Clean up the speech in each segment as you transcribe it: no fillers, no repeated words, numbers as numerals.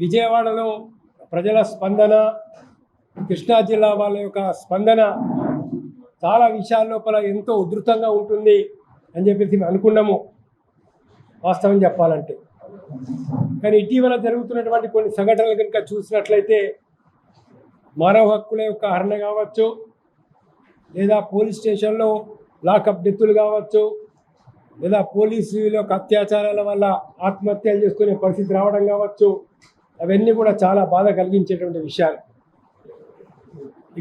విజయవాడలో ప్రజల స్పందన, కృష్ణా జిల్లా వాళ్ళ యొక్క స్పందన చాలా విషయాల లోపల ఎంతో ఉధృతంగా ఉంటుంది అని చెప్పేసి అనుకున్నాము వాస్తవం చెప్పాలంటే. కానీ ఇటీవల జరుగుతున్నటువంటి కొన్ని సంఘటనలు కనుక చూసినట్లయితే మానవ హక్కుల యొక్క హరణ కావచ్చు, లేదా పోలీస్ స్టేషన్లో లాకప్ డెత్తులు కావచ్చు, లేదా పోలీసుల యొక్క అత్యాచారాల వల్ల ఆత్మహత్యలు చేసుకునే పరిస్థితి రావడం కావచ్చు, అవన్నీ కూడా చాలా బాధ కలిగించేటువంటి విషయాలు.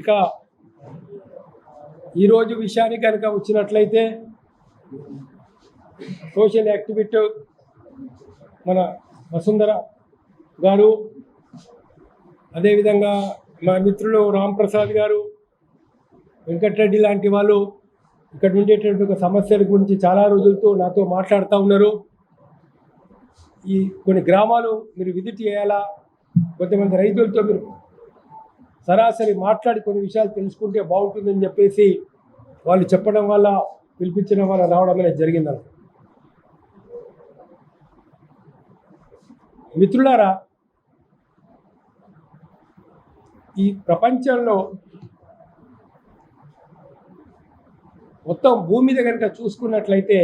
ఇక ఈరోజు విషయానికి కనుక వచ్చినట్లయితే సోషల్ యాక్టివిస్ట్ మన వసుంధర గారు, అదేవిధంగా మా మిత్రులు రాంప్రసాద్ గారు, వెంకటరెడ్డి లాంటి వాళ్ళు ఇక్కడ ఉండేటటువంటి సమస్యల గురించి చాలా రోజులతో నాతో మాట్లాడుతూ ఉన్నారు. ఈ కొన్ని గ్రామాలు మీరు విజిట్ చేయాలా, కొంతమంది రైతులతో మీరు సరాసరి మాట్లాడి కొన్ని విషయాలు తెలుసుకుంటే బాగుంటుందని చెప్పేసి వాళ్ళు చెప్పడం వల్ల, పిలిపించడం వల్ల రావడం అనేది జరిగిందని. మిత్రులారా, ఈ ప్రపంచంలో మొత్తం భూమి మీద కనుక చూసుకున్నట్లయితే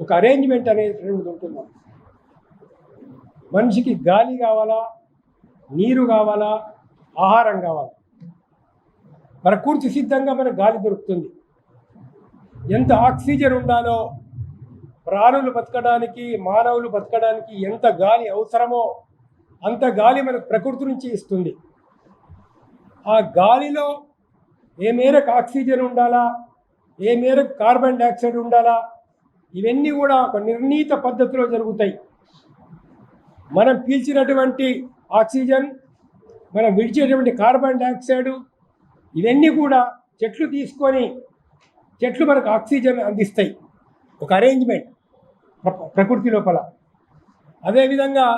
ఒక అరేంజ్మెంట్ అనేటువంటిది ఉంటుంది. మనిషికి గాలి కావాలా, నీరు కావాలా, ఆహారం కావాలా. ప్రకృతి సిద్ధంగా మనకు గాలి దొరుకుతుంది. ఎంత ఆక్సిజన్ ఉండాలో ప్రాణులు బతకడానికి, మానవులు బతకడానికి ఎంత గాలి అవసరమో అంత గాలి మనకు ప్రకృతి నుంచి ఇస్తుంది. ఆ గాలిలో ఏ మేరకు ఆక్సిజన్ ఉండాలా, ఏ మేరకు కార్బన్ డైఆక్సైడ్ ఉండాలా, ఇవన్నీ కూడా ఒక నిర్ణీత పద్ధతిలో జరుగుతాయి. మనం పీల్చినటువంటి ఆక్సిజన్, మనం విడిచేటువంటి కార్బన్ డైఆక్సైడ్, ఇవన్నీ కూడా చెట్లు తీసుకొని చెట్లు మనకు ఆక్సిజన్ అందిస్తాయి. ఒక అరేంజ్మెంట్ ప్రకృతి లోపల. అదేవిధంగా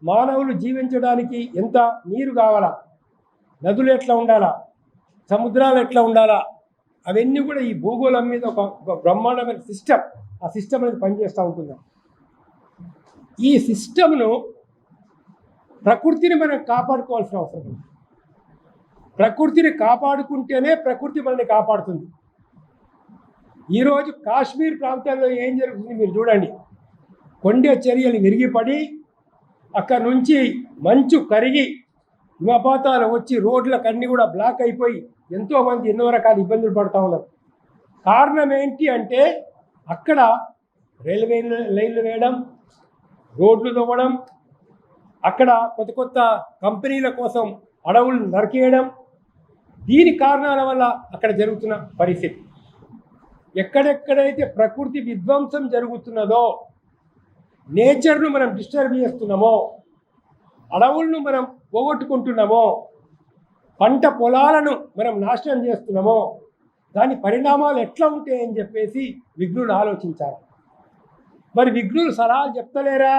మానవులు జీవించడానికి ఎంత నీరు కావాలా, నదులు ఎట్లా ఉండాలా, సముద్రాలు ఎట్లా ఉండాలా, అవన్నీ కూడా ఈ భూగోళం మీద ఒక బ్రహ్మాండమైన సిస్టమ్, ఆ సిస్టమ్ అనేది పనిచేస్తూ ఉంటుంది. ఈ సిస్టమ్ను, ప్రకృతిని మనం కాపాడుకోవాల్సిన అవసరం ఉంది. ప్రకృతిని కాపాడుకుంటేనే ప్రకృతి మనల్ని కాపాడుతుంది. ఈరోజు కాశ్మీర్ ప్రాంతాల్లో ఏం జరుగుతుంది మీరు చూడండి. కొండ చర్యలు విరిగిపడి అక్కడ నుంచి మంచు కరిగి హిమపాతాలు వచ్చి రోడ్లకు అన్నీ కూడా బ్లాక్ అయిపోయి ఎంతోమంది ఎన్నో రకాల ఇబ్బందులు పడుతూ ఉన్నారు. కారణం ఏంటి అంటే అక్కడ రైల్వే లైన్లు వేయడం, రోడ్లు తవ్వడం, అక్కడ కొత్త కొత్త కంపెనీల కోసం అడవులు నరికేయడం, దీని కారణాల వల్ల అక్కడ జరుగుతున్న పరిస్థితి. ఎక్కడెక్కడైతే ప్రకృతి విధ్వంసం జరుగుతున్నదో, నేచర్ను మనం డిస్టర్బ్ చేస్తున్నామో, అడవులను మనం పోగొట్టుకుంటున్నామో, పంట పొలాలను మనం నాశనం చేస్తున్నామో, దాని పరిణామాలు ఎట్లా ఉంటాయని చెప్పేసి విఘ్నులు ఆలోచించాలి. మరి విఘ్నులు సలహాలు చెప్తలేరా?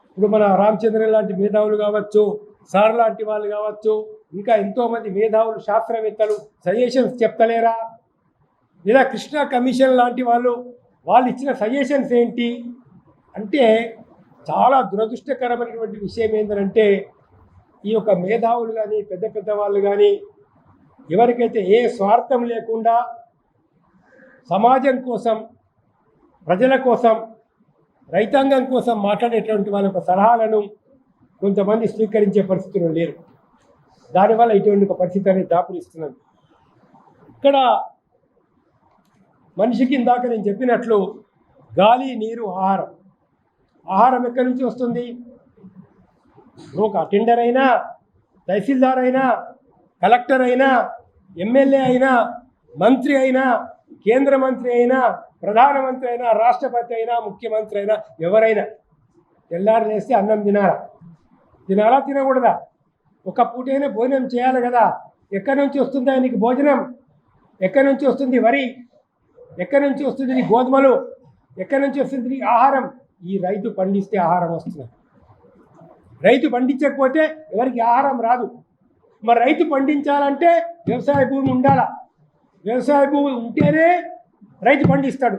ఇప్పుడు మన రామచంద్ర లాంటి మేధావులు కావచ్చు, సార్ లాంటి వాళ్ళు కావచ్చు, ఇంకా ఎంతోమంది మేధావులు, శాస్త్రవేత్తలు సజెషన్స్ చెప్తలేరా? లేదా కృష్ణా కమిషన్ లాంటి వాళ్ళు ఇచ్చిన సజెషన్స్ ఏంటి అంటే, చాలా దురదృష్టకరమైనటువంటి విషయం ఏంటంటే, ఈ యొక్క మేధావులు కానీ, పెద్ద పెద్ద వాళ్ళు కానీ, ఎవరికైతే ఏ స్వార్థం లేకుండా సమాజం కోసం, ప్రజల కోసం, రైతాంగం కోసం మాట్లాడేటువంటి వాళ్ళ యొక్క సలహాలను కొంతమంది స్వీకరించే పరిస్థితులు లేరు. దానివల్ల ఇటువంటి ఒక పరిస్థితి అనేది దాపురిస్తున్నది. ఇక్కడ మనిషికి ఇందాక నేను చెప్పినట్లు గాలి, నీరు, ఆహారం. ఆహారం ఎక్కడి నుంచి వస్తుంది? ఒక అటెండర్ అయినా, తహసీల్దార్ అయినా, కలెక్టర్ అయినా, ఎమ్మెల్యే అయినా, మంత్రి అయినా, కేంద్ర మంత్రి అయినా, ప్రధానమంత్రి అయినా, రాష్ట్రపతి అయినా, ముఖ్యమంత్రి అయినా, ఎవరైనా తెల్లారు చేస్తే అన్నం తినాలా తినకూడదా? ఒక పూటైనా భోజనం చేయాలి కదా. ఎక్కడి నుంచి వస్తుంది ఆయనకి భోజనం? ఎక్కడి నుంచి వస్తుంది వరి? ఎక్కడి నుంచి వస్తుంది గోధుమలు? ఎక్కడి నుంచి వస్తుంది ఆహారం? ఈ రైతు పండిస్తే ఆహారం వస్తుంది. రైతు పండించకపోతే ఎవరికి ఆహారం రాదు. మరి రైతు పండించాలంటే వ్యవసాయ భూమి ఉండాలా. వ్యవసాయ భూమి ఉంటేనే రైతు పండిస్తాడు.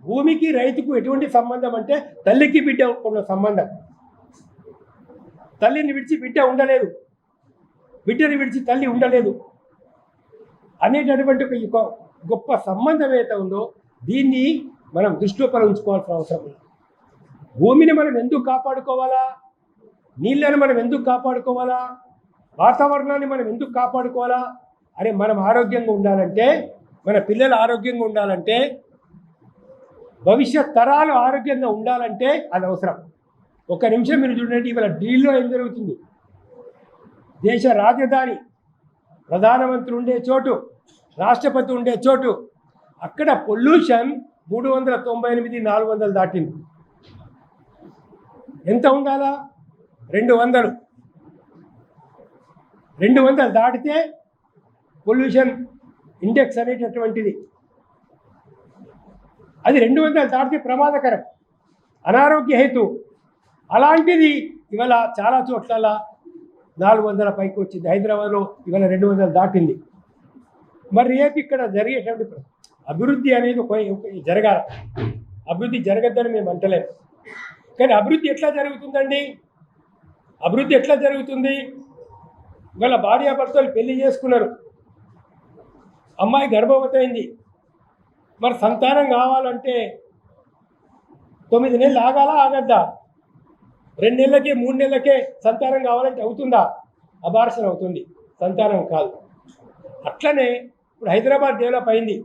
భూమికి రైతుకు ఎటువంటి సంబంధం అంటే తల్లికి బిడ్డ ఉన్న సంబంధం. తల్లిని విడిచి బిడ్డ ఉండలేదు, బిడ్డని విడిచి తల్లి ఉండలేదు అనేటటువంటి ఒక గొప్ప సంబంధం ఏదైతే ఉందో దీన్ని మనం దృష్టిలో ఉంచుకోవాల్సిన అవసరం ఉంది. భూమిని మనం ఎందుకు కాపాడుకోవాలా, నీళ్ళని మనం ఎందుకు కాపాడుకోవాలా, వాతావరణాన్ని మనం ఎందుకు కాపాడుకోవాలా అరే మనం ఆరోగ్యంగా ఉండాలంటే, మన పిల్లలు ఆరోగ్యంగా ఉండాలంటే, భవిష్యత్ తరాలు ఆరోగ్యంగా ఉండాలంటే అది అవసరం. ఒక నిమిషం మీరు చూడండి, ఇవాళ ఢిల్లీలో ఏం జరుగుతుంది. దేశ రాజధాని, ప్రధానమంత్రి ఉండే చోటు, రాష్ట్రపతి ఉండే చోటు, అక్కడ పొల్యూషన్ 398 400 దాటింది. ఎంత ఉండాలా? 200. 200 దాటితే పొల్యూషన్ ఇండెక్స్ అనేటటువంటిది, అది 200 దాటితే ప్రమాదకరం, అనారోగ్య హేతు. అలాంటిది ఇవాళ చాలా చోట్ల 400 పైకి వచ్చింది. హైదరాబాద్లో ఇవాళ 200 దాటింది. మరి రేపు ఇక్కడ జరిగేటువంటి అభివృద్ధి అనేది జరగాలి. అభివృద్ధి జరగద్దని మేము అంటలేము, కానీ అభివృద్ధి ఎట్లా జరుగుతుందండి? అభివృద్ధి ఎట్లా జరుగుతుంది? ఇవాళ భార్యాభర్తలు పెళ్లి చేసుకున్నారు, అమ్మాయి గర్భవతి అయింది, మరి సంతానం కావాలంటే 9 నెలలు ఆగాలా, ఆగద్దా? 2 నెలలకే 3 నెలలకే సంతానం కావాలంటే అవుతుందా? అబార్షన్ అవుతుంది, సంతానం కాదు. అట్లనే ఇప్పుడు హైదరాబాద్ డెవలప్ అయింది.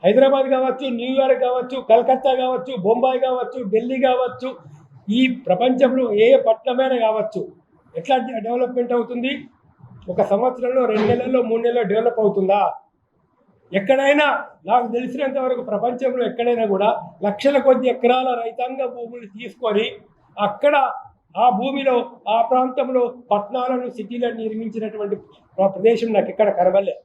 హైదరాబాద్ కావచ్చు, న్యూయార్క్ కావచ్చు, కలకత్తా కావచ్చు, బొంబాయి కావచ్చు, ఢిల్లీ కావచ్చు, ఈ ప్రపంచంలో ఏ పట్టణమైనా కావచ్చు, ఎట్లా డెవలప్మెంట్ అవుతుంది? ఒక సంవత్సరంలో 2 నెలల్లో 3 నెలల్లో డెవలప్ అవుతుందా? ఎక్కడైనా నాకు తెలిసినంత వరకు ప్రపంచంలో ఎక్కడైనా కూడా లక్షల కొద్ది ఎకరాల రైతాంగ భూములు తీసుకొని అక్కడ ఆ భూమిలో ఆ ప్రాంతంలో పట్టణాలను, సిటీలను నిర్మించినటువంటి ప్రదేశం నాకు ఎక్కడ కనబడలే.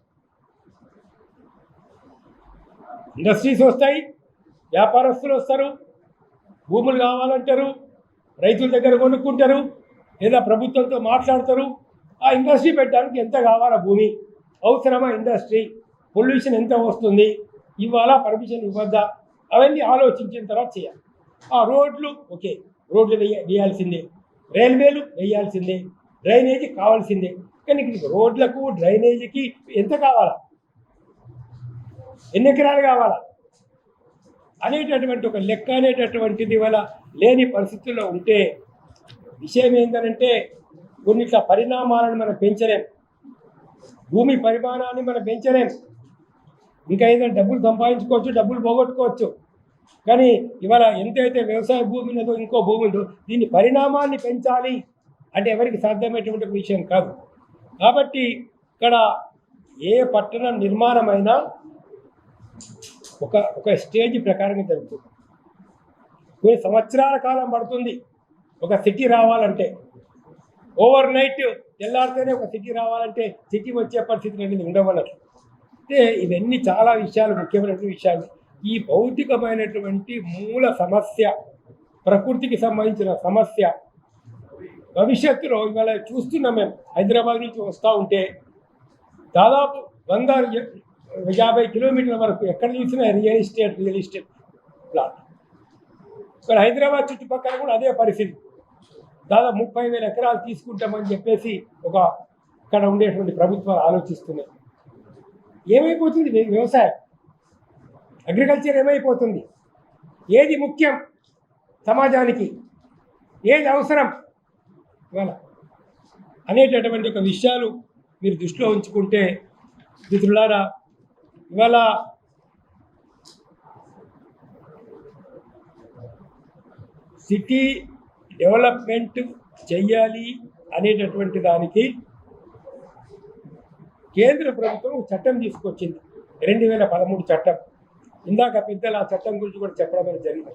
ఇండస్ట్రీస్ వస్తాయి, వ్యాపారస్తులు వస్తారు, భూములు కావాలంటారు, రైతుల దగ్గర కొనుక్కుంటారు, లేదా ప్రభుత్వంతో మాట్లాడతారు. ఆ ఇండస్ట్రీ పెట్టడానికి ఎంత కావాలా భూమి, అవసరమా ఇండస్ట్రీ, పొల్యూషన్ ఎంత వస్తుంది, ఇవాళ పర్మిషన్ ఇవ్వద్దా, అవన్నీ ఆలోచించిన తర్వాత చేయాలి. ఆ రోడ్లు ఓకే, రోడ్లు వేయాల్సిందే, రైల్వేలు వేయాల్సిందే, డ్రైనేజీ కావాల్సిందే. కానీ రోడ్లకు డ్రైనేజీకి ఎంత కావాలా, ఎన్ని ఎకరాలు కావాలా అనేటటువంటి ఒక లెక్క అనేటటువంటిది వల్ల లేని పరిస్థితుల్లో ఉంటే విషయం ఏంటంటే కొన్నిట్ల పరిణామాలను మనం పెంచలేం, భూమి పరిమాణాన్ని మనం పెంచలేం. ఇంకా ఏదైనా డబ్బులు సంపాదించుకోవచ్చు, డబ్బులు పోగొట్టుకోవచ్చు, కానీ ఇవాళ ఎంతైతే వ్యవసాయ భూమి ఉన్నదో, ఇంకో భూమి ఉందో, దీని పరిణామాన్ని పెంచాలి అంటే ఎవరికి సాధ్యమైనటువంటి విషయం కాదు. కాబట్టి ఇక్కడ ఏ పట్టణ నిర్మాణమైనా ఒక స్టేజ్ ప్రకారంగా జరుగుతుంది. కొన్ని సంవత్సరాల కాలం పడుతుంది ఒక సిటీ రావాలంటే. ఓవర్ నైట్ తెల్లారితేనే ఒక సిటీ రావాలంటే సిటీ వచ్చే పరిస్థితులు అనేది ఉండవన్నట్టు. అంటే ఇవన్నీ చాలా విషయాలు, ముఖ్యమైనటువంటి విషయాలు. ఈ భౌతికమైనటువంటి మూల సమస్య, ప్రకృతికి సంబంధించిన సమస్య భవిష్యత్తులో ఇవాళ చూస్తున్నాం. మేము హైదరాబాద్ నుంచి వస్తూ ఉంటే దాదాపు 150 కిలోమీటర్ల వరకు ఎక్కడ చూసినా రియల్ ఎస్టేట్ ప్లాట్. ఇక్కడ హైదరాబాద్ చుట్టుపక్కల కూడా అదే పరిస్థితి. దాదాపు 30,000 ఎకరాలు తీసుకుంటామని చెప్పేసి ఇక్కడ ఉండేటువంటి ప్రభుత్వాలు ఆలోచిస్తున్నాయి. ఏమైపోతుంది వ్యవసాయం, అగ్రికల్చర్ ఏమైపోతుంది? ఏది ముఖ్యం సమాజానికి, ఏది అవసరం ఇవాళ అనేటటువంటి ఒక విషయాలు మీరు దృష్టిలో ఉంచుకుంటే మిత్రులారా, ఇవాళ సిటీ డెవలప్మెంట్ చెయ్యాలి అనేటటువంటి దానికి కేంద్ర ప్రభుత్వం చట్టం తీసుకొచ్చింది, 2013 చట్టం. ఇందాక పెద్దలు ఆ చట్టం గురించి కూడా చెప్పడం అనేది జరిగింది.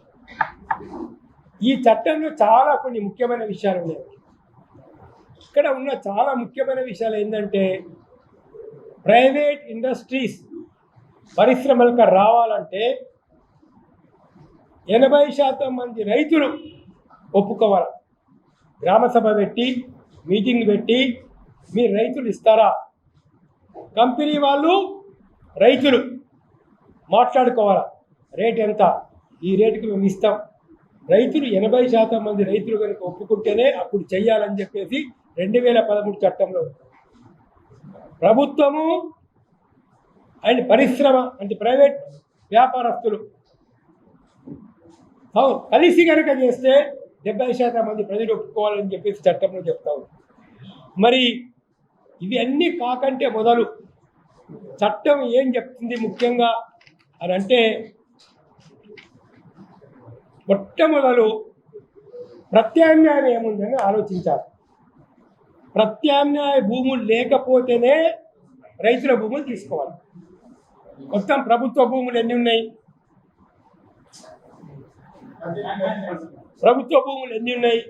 ఈ చట్టంలో చాలా కొన్ని ముఖ్యమైన విషయాలు ఉన్నాయి. ఇక్కడ ఉన్న చాలా ముఖ్యమైన విషయాలు ఏంటంటే, ప్రైవేట్ ఇండస్ట్రీస్ పరిశ్రమలకు రావాలంటే 80% మంది రైతులు ఒప్పుకోవాలి. గ్రామసభ పెట్టి, మీటింగ్ పెట్టి, మీరు రైతులు ఇస్తారా, కంపెనీ వాళ్ళు రైతులు మాట్లాడుకోవాలా, రేట్ ఎంత, ఈ రేటుకి మేము ఇస్తాం. రైతులు 80% మంది రైతులు కనుక ఒప్పుకుంటేనే అప్పుడు చెయ్యాలని చెప్పేసి 2013 చట్టంలో ప్రభుత్వము అండ్ పరిశ్రమ అంటే ప్రైవేట్ వ్యాపారస్తులు కలిసి కనుక చేస్తే 70% మంది ప్రజలు ఒప్పుకోవాలని చెప్పేసి చట్టంలో చెప్తాము. మరి ఇవి అన్నీ కాకంటే మొదలు చట్టం ఏం చెప్తుంది ముఖ్యంగా అని అంటే, మొట్టమొదలు ప్రత్యామ్నాయం ఏముందని ఆలోచించాలి. ప్రత్యామ్నాయ భూములు లేకపోతేనే రైతుల భూములు తీసుకోవాలి. మొత్తం ప్రభుత్వ భూములు ఎన్ని ఉన్నాయి, ప్రభుత్వ భూములు ఎన్ని ఉన్నాయి,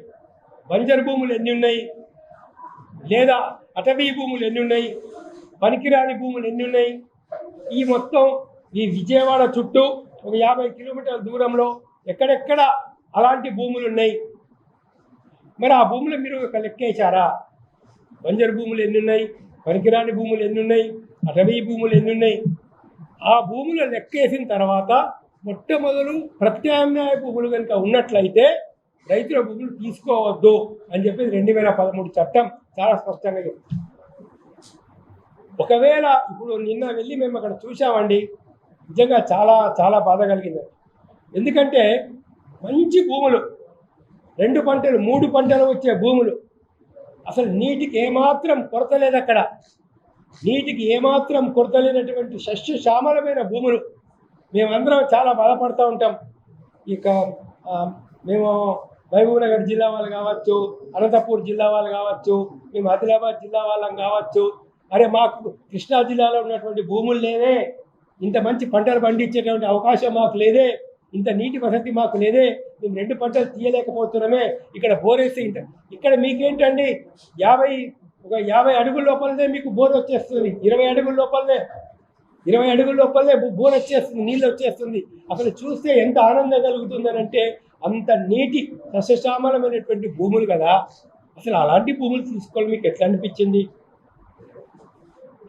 బంజరు భూములు ఎన్ని ఉన్నాయి, లేదా అటవీ భూములు ఎన్ని ఉన్నాయి, పనికిరాని భూములు ఎన్ని ఉన్నాయి. ఈ మొత్తం ఈ విజయవాడ చుట్టూ ఒక 50 కిలోమీటర్ల దూరంలో ఎక్కడెక్కడ అలాంటి భూములు ఉన్నాయి. మరి ఆ భూములు మీరు ఒక లెక్కేశారా? బంజరు భూములు ఎన్ని ఉన్నాయి, పనికిరాని భూములు ఎన్ని ఉన్నాయి, అటవీ భూములు ఎన్ని ఉన్నాయి? ఆ భూములు లెక్కేసిన తర్వాత మొట్టమొదలు ప్రత్యామ్నాయ భూములు కనుక ఉన్నట్లయితే రైతుల భూములు తీసుకోవద్దు అని చెప్పేసి 2013 చట్టం చాలా స్పష్టంగా చెప్తుంది. ఒకవేళ ఇప్పుడు నిన్న వెళ్ళి మేము అక్కడ చూసామండి, నిజంగా చాలా చాలా బాధ కలిగింది. ఎందుకంటే మంచి భూములు, 2 పంటలు 3 పంటలు వచ్చే భూములు, అసలు నీటికి ఏమాత్రం కొరత లేదు. అక్కడ నీటికి ఏమాత్రం కొరత లేనటువంటి సస్యశ్యామలమైన భూములు. మేమందరం చాలా బాధపడుతూ ఉంటాం. ఇక మేము మహబూబ్నగర్ జిల్లా వాళ్ళు కావచ్చు, అనంతపూర్ జిల్లా వాళ్ళు కావచ్చు, మేము ఆదిలాబాద్ జిల్లా వాళ్ళం కావచ్చు, అరే మాకు కృష్ణా జిల్లాలో ఉన్నటువంటి భూములు లేదే, ఇంత మంచి పంటలు పండించేటువంటి అవకాశం మాకు లేదే, ఇంత నీటి వసతి మాకు లేదే, మేము 2 పంటలు తీయలేకపోతున్నామే, ఇక్కడ బోరేస్తే ఇంత. ఇక్కడ మీకేంటండి 50 అడుగుల లోపలనే మీకు బోర్ వచ్చేస్తుంది, 20 అడుగుల లోపలనే బోర్ వచ్చేస్తుంది, నీళ్ళు వచ్చేస్తుంది. అసలు చూస్తే ఎంత ఆనందం కలుగుతుందని అంటే, అంత నీటి సస్యశ్యామలమైనటువంటి భూములు కదా. అసలు అలాంటి భూములు తీసుకోవాలి మీకు ఎట్లా అనిపించింది?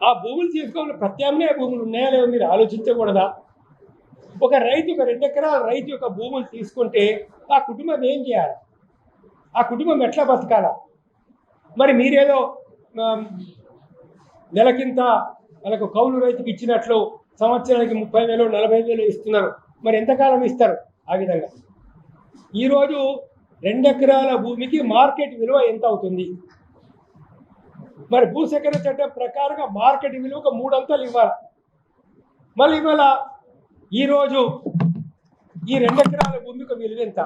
ఆ భూములు తీసుకోవాలి, ప్రత్యామ్నాయ భూములు ఉన్నాయా లేవో మీరు ఆలోచించకూడదా? ఒక రైతు, ఒక 2 ఎకరాల రైతు యొక్క భూములు తీసుకుంటే ఆ కుటుంబం ఏం చేయాలి? ఆ కుటుంబం ఎట్లా బతకాలా? మరి మీరేదో నెలకింత వాళ్ళకు కౌలు రైతుకి ఇచ్చినట్లు సంవత్సరానికి 30,000 40,000 ఇస్తున్నారు. మరి ఎంతకాలం ఇస్తారు? ఆ విధంగా ఈరోజు 2 ఎకరాల భూమికి మార్కెట్ విలువ ఎంత అవుతుంది? మరి భూసేకరణ చట్టం ప్రకారంగా మార్కెట్ విలువకు 3 అంతలు ఇవ్వాలి. మళ్ళీ ఇవాళ ఈరోజు ఈ 2 ఎకరాల భూమికి విలువ ఎంత?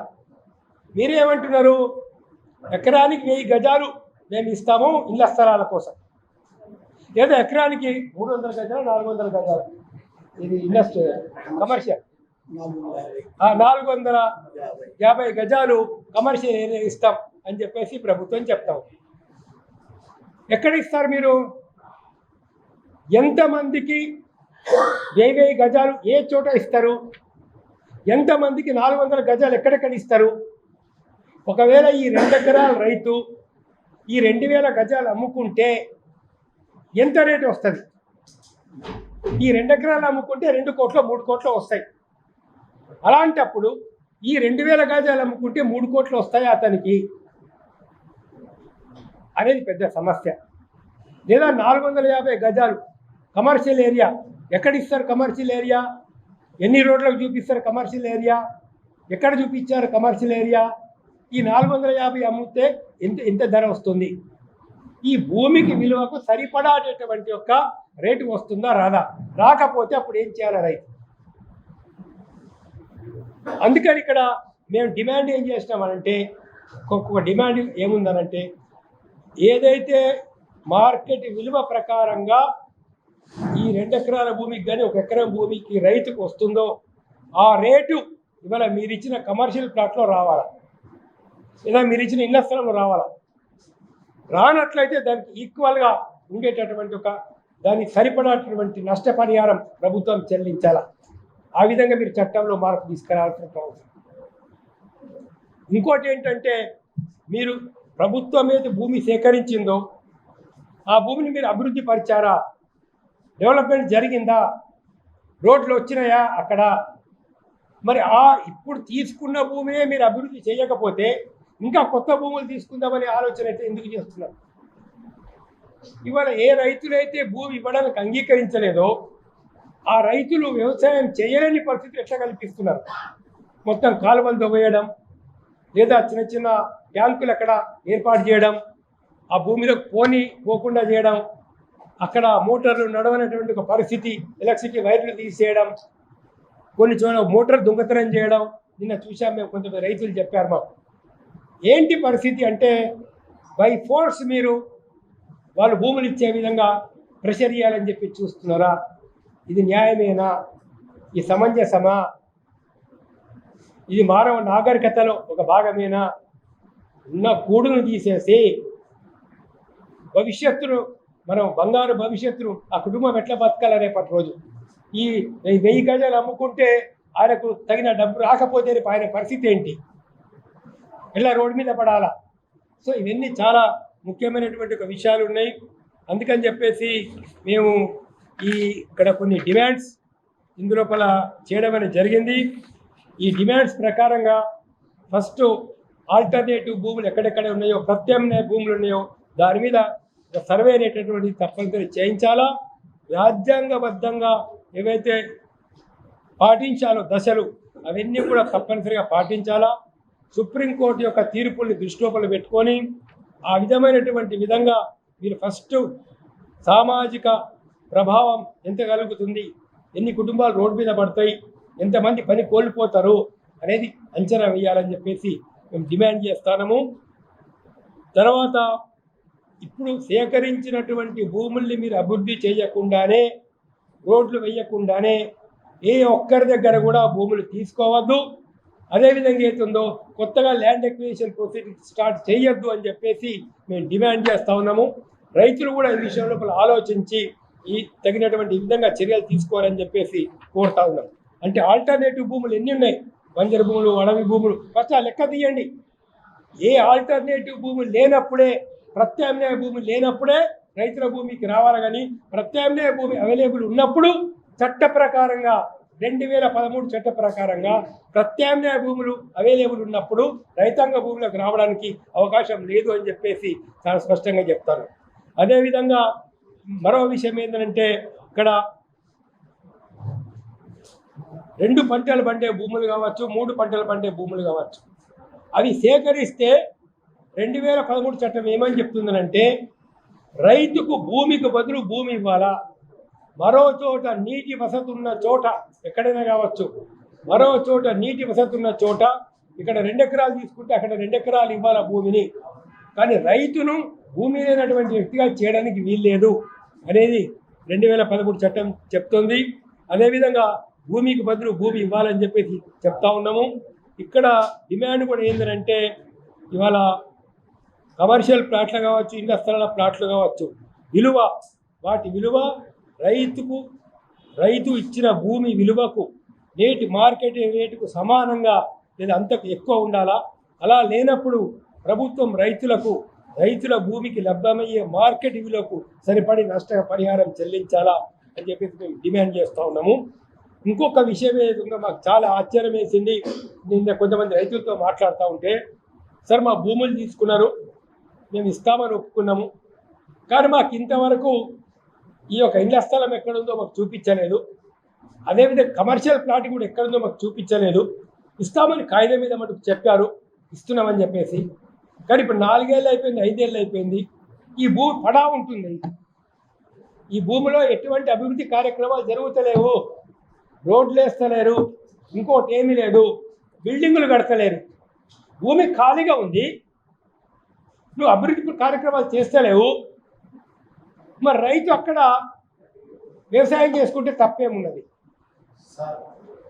మీరేమంటున్నారు? ఎకరానికి 1000 గజాలు మేము ఇస్తాము ఇళ్ల స్థలాల కోసం, లేదా ఎకరానికి 300 గజాలు 400 గజాలు, ఇది ఇండస్ట్రీ కమర్షియల్ 450 గజాలు కమర్షియల్ ఏరియా ఇస్తాం అని చెప్పేసి ప్రభుత్వం చెప్తాం. ఎక్కడ ఇస్తారు మీరు? ఎంతమందికి 1000 గజాలు ఏ చోట ఇస్తారు? ఎంతమందికి 400 గజాలు ఎక్కడెక్కడ ఇస్తారు? ఒకవేళ ఈ 2 ఎకరాల రైతు ఈ 2000 గజాలు అమ్ముకుంటే ఎంత రేటు వస్తుంది? ఈ 2 ఎకరాలు అమ్ముకుంటే 2 కోట్లు 3 కోట్లు వస్తాయి. అలాంటప్పుడు ఈ 2000 గజాలు అమ్ముకుంటే 3 కోట్లు వస్తాయి అతనికి అనేది పెద్ద సమస్య. లేదా 450 గజాలు కమర్షియల్ ఏరియా ఎక్కడ ఇస్తారు? కమర్షియల్ ఏరియా ఎన్ని రోడ్లకు చూపిస్తారు? కమర్షియల్ ఏరియా ఎక్కడ చూపించారు? Commercial area. ఈ 450 అమ్మితే ఎంత ధర వస్తుంది? ఈ భూమికి విలువకు సరిపడాటటువంటి యొక్క రేటు వస్తుందా రాదా? రాకపోతే అప్పుడు ఏం చేయాలి రైతు? అందుకని ఇక్కడ మేము డిమాండ్ ఏం చేసినామనంటే, ఒక్కొక్క డిమాండ్ ఏముందనంటే, ఏదైతే మార్కెట్ విలువ ప్రకారంగా ఈ 2 ఎకరాల భూమికి కానీ 1 ఎకరం భూమికి రైతుకు వస్తుందో ఆ రేటు ఇవాళ మీరు ఇచ్చిన కమర్షియల్ ప్లాట్లో రావాలా, లేదా మీరు ఇచ్చిన ఇళ్ల స్థలంలో రావాలా. రానట్లయితే దానికి ఈక్వల్గా ఉండేటటువంటి దానికి సరిపడేటటువంటి నష్టపరిహారం ప్రభుత్వం చెల్లించాలా. ఆ విధంగా మీరు చట్టంలో మార్పు తీసుకురావాల్సిన అవసరం. ఇంకోటి ఏంటంటే, మీరు ప్రభుత్వం ఏది భూమి సేకరించిందో ఆ భూమిని మీరు అభివృద్ధి పరిచారా? డెవలప్మెంట్ జరిగిందా? రోడ్లు వచ్చినాయా? అక్కడ మరి ఇప్పుడు తీసుకున్న భూమినే మీరు అభివృద్ధి చేయకపోతే ఇంకా కొత్త భూములు తీసుకుందామనే ఆలోచన అయితే ఎందుకు చేస్తున్నారు? ఇవాళ ఏ రైతులైతే భూమి ఇవ్వడానికి అంగీకరించలేదో ఆ రైతులు వ్యవసాయం చేయలేని పరిస్థితి ఎట్లా కల్పిస్తున్నారు? మొత్తం కాలువలు తవ్వేయడం, లేదా చిన్న చిన్న ట్యాంకులు అక్కడ ఏర్పాటు చేయడం, ఆ భూమిలో పోకుండా చేయడం, అక్కడ మోటార్లు నడవనటువంటి ఒక పరిస్థితి, ఎలక్ట్రిసిటీ వైర్లు తీసేయడం, కొన్ని చోట్ల మోటార్ దొంగతనం చేయడం. నిన్న చూసాం మేము, కొంతమంది రైతులు చెప్పారు మాకు. ఏంటి పరిస్థితి అంటే బై ఫోర్స్ మీరు వాళ్ళు భూములు ఇచ్చే విధంగా ప్రెషర్ చేయాలని చెప్పి చూస్తున్నారా? ఇది న్యాయమేనా? ఈ సమంజసమా? ఇది మానవ నాగరికతలో ఒక భాగమేనా? ఉన్న కూడును తీసేసి భవిష్యత్తును, మనం బంగారు భవిష్యత్తును, ఆ కుటుంబం ఎట్లా బతకాల రేపటి రోజు? ఈ 1000 గజాలు అమ్ముకుంటే ఆయనకు తగిన డబ్బు రాకపోతే ఆయన పరిస్థితి ఏంటి? ఎలా రోడ్డు మీద పడాలా? సో ఇవన్నీ చాలా ముఖ్యమైనటువంటి ఒక విషయాలు ఉన్నాయి. అందుకని చెప్పేసి మేము ఇక్కడ కొన్ని డిమాండ్స్ ఇందులోపల చేయడం అనేది జరిగింది. ఈ డిమాండ్స్ ప్రకారంగా ఫస్ట్ ఆల్టర్నేటివ్ భూములు ఎక్కడెక్కడ ఉన్నాయో, ప్రత్యామ్నాయ భూములు ఉన్నాయో దాని మీద ఒక సర్వే అనేటటువంటిది తప్పనిసరి చేయించాలా. రాజ్యాంగబద్ధంగా ఏవైతే పాటించాలో దశలు అవన్నీ కూడా తప్పనిసరిగా పాటించాలా. సుప్రీంకోర్టు యొక్క తీర్పుల్ని దృష్టిలోపల పెట్టుకొని ఆ విధమైనటువంటి విధంగా మీరు ఫస్ట్ సామాజిక ప్రభావం ఎంత కలుగుతుంది, ఎన్ని కుటుంబాలు రోడ్డు మీద పడతాయి, ఎంతమంది పని కోల్పోతారు అనేది అంచనా వేయాలని చెప్పేసి మేము డిమాండ్ చేస్తాము. తర్వాత ఇప్పుడు సేకరించినటువంటి భూముల్ని మీరు అభివృద్ధి చేయకుండానే, రోడ్లు వేయకుండానే ఏ ఒక్కరి దగ్గర కూడా భూములు తీసుకోవద్దు. అదేవిధంగా ఏతుందో కొత్తగా ల్యాండ్ ఎక్విజిషన్ ప్రొసీడింగ్ స్టార్ట్ చేయొద్దు అని చెప్పేసి మేము డిమాండ్ చేస్తూ ఉన్నాము. రైతులు కూడా ఈ విషయంలో ఆలోచించి ఈ తగినటువంటి విధంగా చర్యలు తీసుకోవాలని చెప్పేసి కోరుతా ఉన్నాం. అంటే ఆల్టర్నేటివ్ భూములు ఎన్ని ఉన్నాయి? బంజరు భూములు, అడవి భూములు, ఫస్ట్ ఆ లెక్క తీయండి. ఏ ఆల్టర్నేటివ్ భూములు లేనప్పుడే, ప్రత్యామ్నాయ భూములు లేనప్పుడే రైతుల భూమికి రావాలి. కానీ ప్రత్యామ్నాయ భూమి అవైలబుల్ ఉన్నప్పుడు చట్ట ప్రకారంగా 2013 చట్ట ప్రకారంగా ప్రత్యామ్నాయ భూములు అవైలబుల్ ఉన్నప్పుడు రైతాంగ భూములకు రావడానికి అవకాశం లేదు అని చెప్పేసి చాలా స్పష్టంగా చెప్తారు. అదేవిధంగా మరో విషయం ఏంటంటే, ఇక్కడ 2 పంటలు పండే భూములు కావచ్చు, 3 పంటలు పండే భూములు కావచ్చు, అవి సేకరిస్తే 2013 చట్టం ఏమని చెప్తుందనంటే, రైతుకు భూమికి బదులు భూమి ఇవ్వాలా. మరో చోట నీటి వసతి ఉన్న చోట, ఎక్కడైనా కావచ్చు, మరో చోట నీటి వసతి ఉన్న చోట ఇక్కడ 2 ఎకరాలు తీసుకుంటే అక్కడ 2 ఎకరాలు ఇవ్వాలా భూమిని. కానీ రైతును భూమి లేనటువంటి వ్యక్తిగా చేయడానికి వీల్లేదు అనేది 2013 చట్టం చెప్తుంది. అదేవిధంగా భూమికి బదులు భూమి ఇవ్వాలని చెప్పేసి చెప్తా ఉన్నాము. ఇక్కడ డిమాండ్ కూడా ఏంటంటే, ఇవాళ కమర్షియల్ ప్లాట్లు కావచ్చు, ఇళ్ల స్థలాల ప్లాట్లు కావచ్చు, విలువ, వాటి విలువ రైతు ఇచ్చిన భూమి విలువకు, నేటి మార్కెట్ రేటుకు సమానంగా లేదా అంతకు ఎక్కువ ఉండాలా. అలా లేనప్పుడు ప్రభుత్వం రైతుల భూమికి లభ్యమయ్యే మార్కెట్ విలువకు సరిపడి నష్టపరిహారం చెల్లించాలా అని చెప్పేసి మేము డిమాండ్ చేస్తూ ఉన్నాము. ఇంకొక విషయం ఏదైతుందో మాకు చాలా ఆశ్చర్యం వేసింది. నిన్న కొంతమంది రైతులతో మాట్లాడుతూ ఉంటే, సార్ మా భూములు తీసుకున్నారు, మేము ఇస్తామని ఒప్పుకున్నాము, కానీ మాకు ఇంతవరకు ఈ యొక్క ఇళ్ల స్థలం ఎక్కడుందో మాకు చూపించలేదు, అదేవిధంగా కమర్షియల్ ప్లాట్ కూడా ఎక్కడుందో మాకు చూపించలేదు, ఇస్తామని కాగితం మీద మటుకు చెప్పారు ఇస్తున్నామని చెప్పేసి. కానీ ఇప్పుడు 4 ఏళ్ళు అయిపోయింది, 5 ఏళ్ళు అయిపోయింది, ఈ భూమి పడా ఉంటుంది. ఈ భూమిలో ఎటువంటి అభివృద్ధి కార్యక్రమాలు జరుగుతలేవు, రోడ్లు వేస్తలేరు, ఇంకోటి ఏమీ లేదు, బిల్డింగులు కడతలేరు, భూమి ఖాళీగా ఉంది, నువ్వు అభివృద్ధి కార్యక్రమాలు చేస్తలేవు. మరి రైతు అక్కడ వ్యవసాయం చేసుకుంటే తప్పేమున్నది?